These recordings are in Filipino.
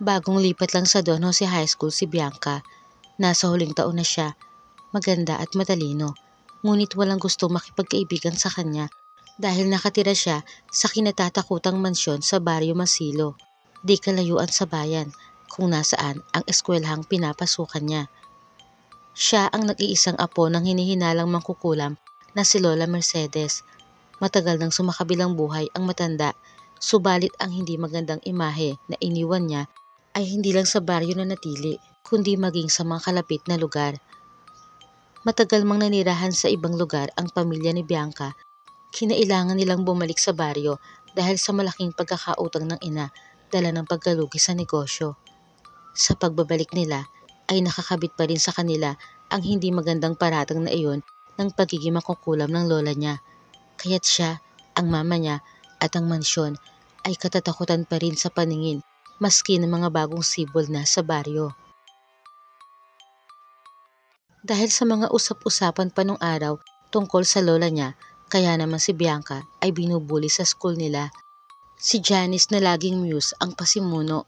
Bagong lipat lang sa Don Jose High School si Bianca. Nasa huling taon na siya, maganda at matalino. Ngunit walang gustong makipagkaibigan sa kanya dahil nakatira siya sa kinatatakutang mansyon sa Barrio Masilo. Di kalayuan sa bayan kung nasaan ang eskwelahang pinapasukan niya. Siya ang nag-iisang apo ng hinihinalang mangkukulam na si Lola Mercedes. Matagal nang sumakabilang buhay ang matanda, subalit ang hindi magandang imahe na iniwan niya ay hindi lang sa baryo na natili, kundi maging sa mga kalapit na lugar. Matagal mang nanirahan sa ibang lugar ang pamilya ni Bianca, kinailangan nilang bumalik sa baryo dahil sa malaking pagkakautang ng ina dala ng pagkalugi sa negosyo. Sa pagbabalik nila ay nakakabit pa rin sa kanila ang hindi magandang paratang na iyon ng pagiging makukulam ng lola niya. Kaya't siya, ang mama niya at ang mansyon ay katatakutan pa rin sa paningin maski ng mga bagong sibol na sa baryo. Dahil sa mga usap-usapan pa nung araw tungkol sa lola niya, kaya naman si Bianca ay binubuli sa school nila. Si Janice na laging muse ang pasimuno.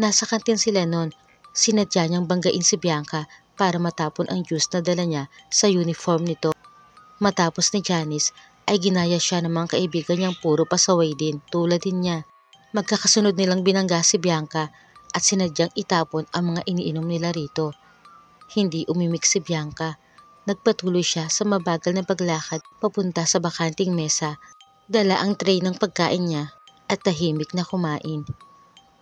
Nasa kantin sila noon, sinadya niyang banggain si Bianca para matapon ang juice na dala niya sa uniform nito. Matapos ni Janice ay ginaya siya ng mga kaibigan niyang puro pasaway din tulad din niya. Magkakasunod nilang binangga si Bianca at sinadyang itapon ang mga iniinom nila rito. Hindi umimik si Bianca. Nagpatuloy siya sa mabagal na paglakad papunta sa bakanting mesa. Dala ang tray ng pagkain niya at tahimik na kumain.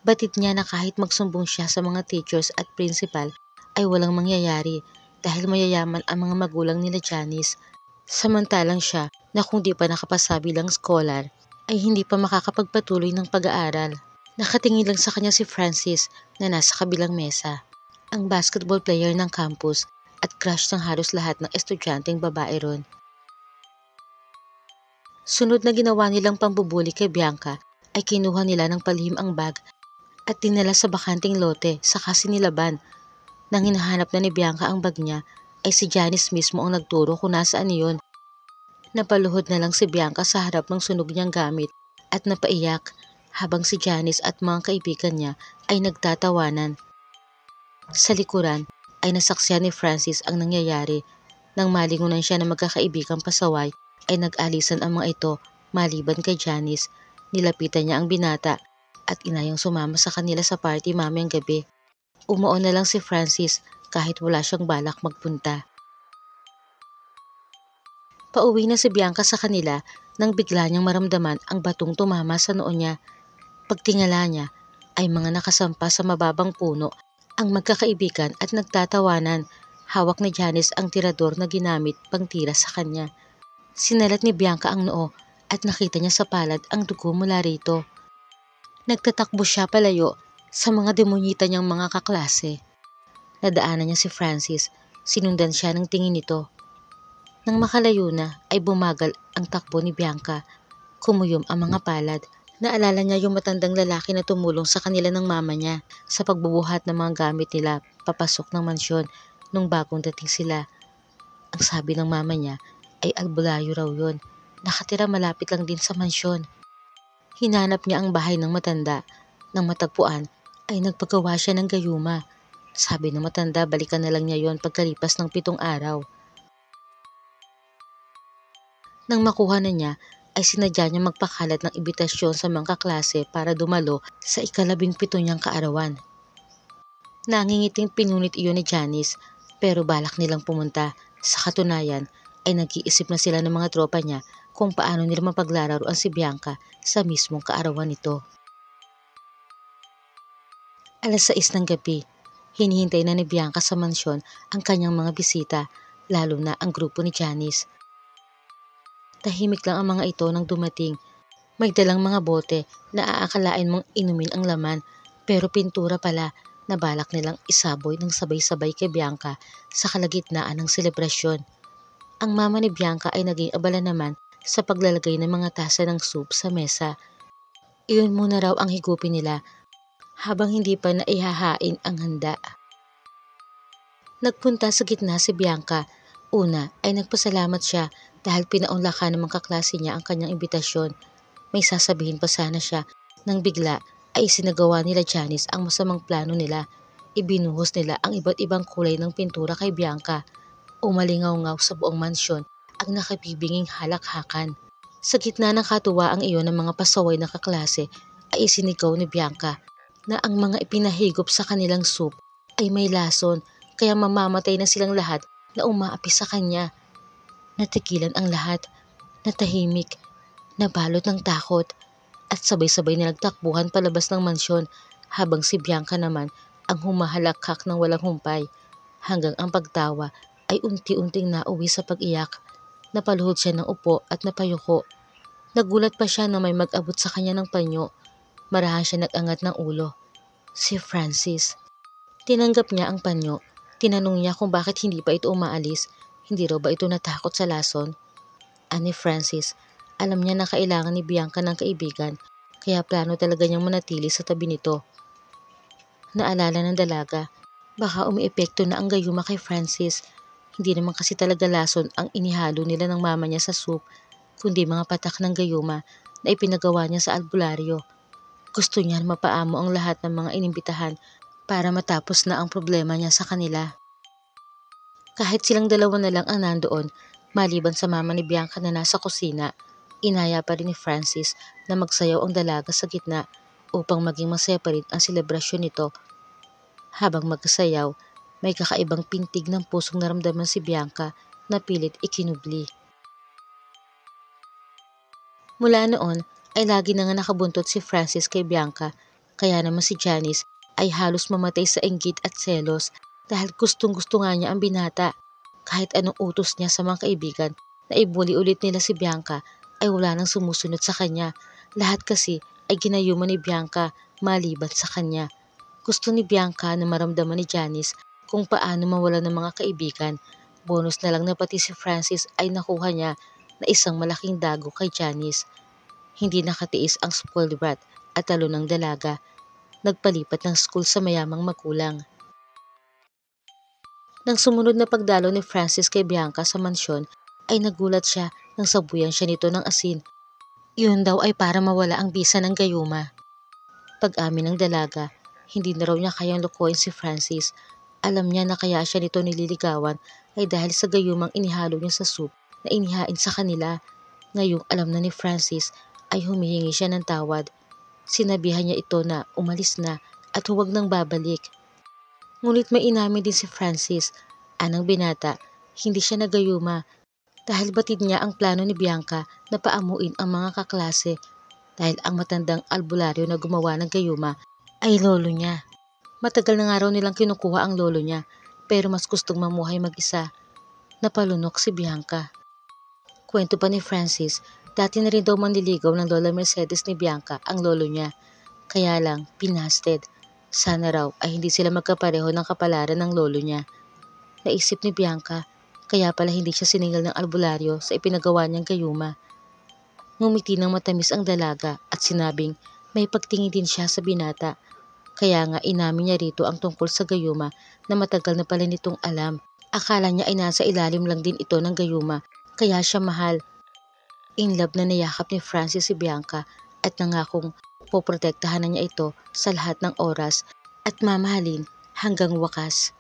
Batid niya na kahit magsumbong siya sa mga teachers at principal ay walang mangyayari dahil mayayaman ang mga magulang nila Janice. Samantalang siya na kung di pa nakapasa bilang scholar ay hindi pa makakapagpatuloy ng pag-aaral. Nakatingin lang sa kanya si Francis na nasa kabilang mesa, ang basketball player ng campus at crush ng halos lahat ng estudyanteng babae ron. Sunod na ginawa nilang pambubuli kay Bianca ay kinuha nila ng palihim ang bag at dinala sa bakanting lote saka sinilaban. Nang hinahanap na ni Bianca ang bag niya ay si Janice mismo ang nagturo kung nasaan iyon. Napaluhod na lang si Bianca sa harap ng sunog niyang gamit at napaiyak habang si Janice at mga kaibigan niya ay nagtatawanan. Sa likuran ay nasaksihan ni Francis ang nangyayari. Nang malingunan siya ng magkakaibigang pasaway ay nag-alisan ang mga ito maliban kay Janice. Nilapitan niya ang binata at inayang sumama sa kanila sa party mamayang gabi. Umuon na lang si Francis kahit wala siyang balak magpunta. Pauwi na si Bianca sa kanila nang bigla niyang maramdaman ang batong tumama sa noo niya. Pagtingala niya ay mga nakasampa sa mababang puno ang magkakaibigan at nagtatawanan. Hawak ni Janice ang tirador na ginamit pang tira sa kanya. Sinalat ni Bianca ang noo at nakita niya sa palad ang dugo mula rito. Nagtatakbo siya palayo sa mga demonyita niyang mga kaklase. Nadaanan niya si Francis, sinundan siya ng tingin nito. Nang makalayo na ay bumagal ang takbo ni Bianca. Kumuyom ang mga palad. Naalala niya yung matandang lalaki na tumulong sa kanila ng mama niya sa pagbubuhat ng mga gamit nila papasok ng mansyon nung bagong dating sila. Ang sabi ng mama niya ay albulayo raw yun. Nakatira malapit lang din sa mansyon. Hinanap niya ang bahay ng matanda. Nang matagpuan ay nagpagawa siya ng gayuma. Sabi ng matanda balikan na lang niya yon pagkalipas ng 7 araw. Nang makuha na niya ay sinadya niya magpakalat ng imbitasyon sa mga kaklase para dumalo sa ika-17 niyang kaarawan. Nangingiting pinunit iyon ni Janice pero balak nilang pumunta. Sa katunayan ay nag-iisip na sila ng mga tropa niya kung paano nila mapaglalaroan si Bianca sa mismong kaarawan nito. 6:00 ng gabi, hinihintay na ni Bianca sa mansyon ang kanyang mga bisita, lalo na ang grupo ni Janice. Tahimik lang ang mga ito nang dumating. May dalang mga bote na aakalain mong inumin ang laman, pero pintura pala na balak nilang isaboy ng sabay-sabay kay Bianca sa kalagitnaan ng selebrasyon. Ang mama ni Bianca ay naging abala naman sa paglalagay ng mga tasa ng soup sa mesa. Iyon muna raw ang higupin nila habang hindi pa naihahain ang handa. Nagpunta sa gitna si Bianca. Una ay nagpasalamat siya dahil pinaunlakan ng mga kaklase niya ang kanyang imbitasyon. May sasabihin pa sana siya nang bigla ay sinagawa nila Janice ang masamang plano nila. Ibinuhos nila ang iba't ibang kulay ng pintura kay Bianca. Umalingaw-ngaw sa buong mansyon ang nakabibinging halakhakan. Sa gitna ng katuwaang iyon ng mga pasaway na kaklase ay isinigaw ni Bianca na ang mga ipinahigop sa kanilang soup ay may lason kaya mamamatay na silang lahat na umaapi sa kanya. Natigilan ang lahat, natahimik, nabalot ng takot at sabay-sabay na nagtakbuhan palabas ng mansyon habang si Bianca naman ang humahalakhak ng walang humpay hanggang ang pagtawa ay unti-unting nauwi sa pag-iyak. Napaluhod siya ng upo at napayuko. Nagulat pa siya na may mag-abot sa kanya ng panyo. Marahan siya nag-angat ng ulo. Si Francis. Tinanggap niya ang panyo. Tinanong niya kung bakit hindi pa ito umaalis. Hindi raw ba ito natakot sa lason? Ani Francis, alam niya na kailangan ni Bianca ng kaibigan, kaya plano talaga niyang manatili sa tabi nito. Naalala ng dalaga, baka umiepekto na ang gayuma kay Francis. Hindi naman kasi talaga lason ang inihalo nila ng mama niya sa soup, kundi mga patak ng gayuma na ipinagawa niya sa albularyo. Gusto niya mapaamo ang lahat ng mga inimbitahan para matapos na ang problema niya sa kanila. Kahit silang dalawa na lang ang nandoon, maliban sa mama ni Bianca na nasa kusina, inaya pa rin ni Francis na magsayaw ang dalaga sa gitna upang maging masaya pa rin ang selebrasyon nito. Habang magsayaw, may kakaibang pintig ng pusong naramdaman si Bianca na pilit ikinubli. Mula noon ay lagi na nga nakabuntot si Francis kay Bianca, kaya naman si Janice ay halos mamatay sa inggit at selos dahil gustong-gusto nga niya ang binata. Kahit anong utos niya sa mga kaibigan na ibuli ulit nila si Bianca ay wala nang sumusunod sa kanya. Lahat kasi ay ginayuman ni Bianca maliban sa kanya. Gusto ni Bianca na maramdaman ni Janice kung paano mawala ng mga kaibigan. Bonus na lang na pati si Francis ay nakuha niya na isang malaking dago kay Janice. Hindi nakatiis ang spoiled brat at talo ng dalaga. Nagpalipat ng school sa mayamang magulang. Nang sumunod na pagdalo ni Francis kay Bianca sa mansyon, ay nagulat siya nang sabuyan siya nito ng asin. Iyon daw ay para mawala ang bisa ng gayuma. Pag-amin ng dalaga, hindi na raw niya kayang lokohin si Francis. Alam niya na kaya siya nito nililigawan ay dahil sa gayumang inihalo niya sa soup na inihain sa kanila. Ngayong alam na ni Francis ay humihingi siya ng tawad. Sinabihan niya ito na umalis na at huwag nang babalik. Ngunit may inamin din si Francis, anang binata, hindi siya nagayuma dahil batid niya ang plano ni Bianca na paamuin ang mga kaklase dahil ang matandang albularyo na gumawa ng gayuma ay lolo niya. Matagal na nga raw nilang kinukuha ang lolo niya pero mas gustong mamuhay mag-isa. Napalunok si Bianca. Kwento pa ni Francis, dati na rin daw manliligaw ng Lola Mercedes ni Bianca ang lolo niya. Kaya lang, pinasted. Sana raw ay hindi sila magkapareho ng kapalaran ng lolo niya. Naisip ni Bianca, kaya pala hindi siya siningil ng albularyo sa ipinagawa niyang gayuma. Ngumiti ng matamis ang dalaga at sinabing may pagtingin din siya sa binata. Kaya nga inamin niya rito ang tungkol sa gayuma na matagal na pala nitong alam. Akala niya ay nasa ilalim lang din ito ng gayuma, kaya siya mahal. In love na niyakap ni Francis si Bianca at nangakong poprotektahan na niya ito sa lahat ng oras at mamahalin hanggang wakas.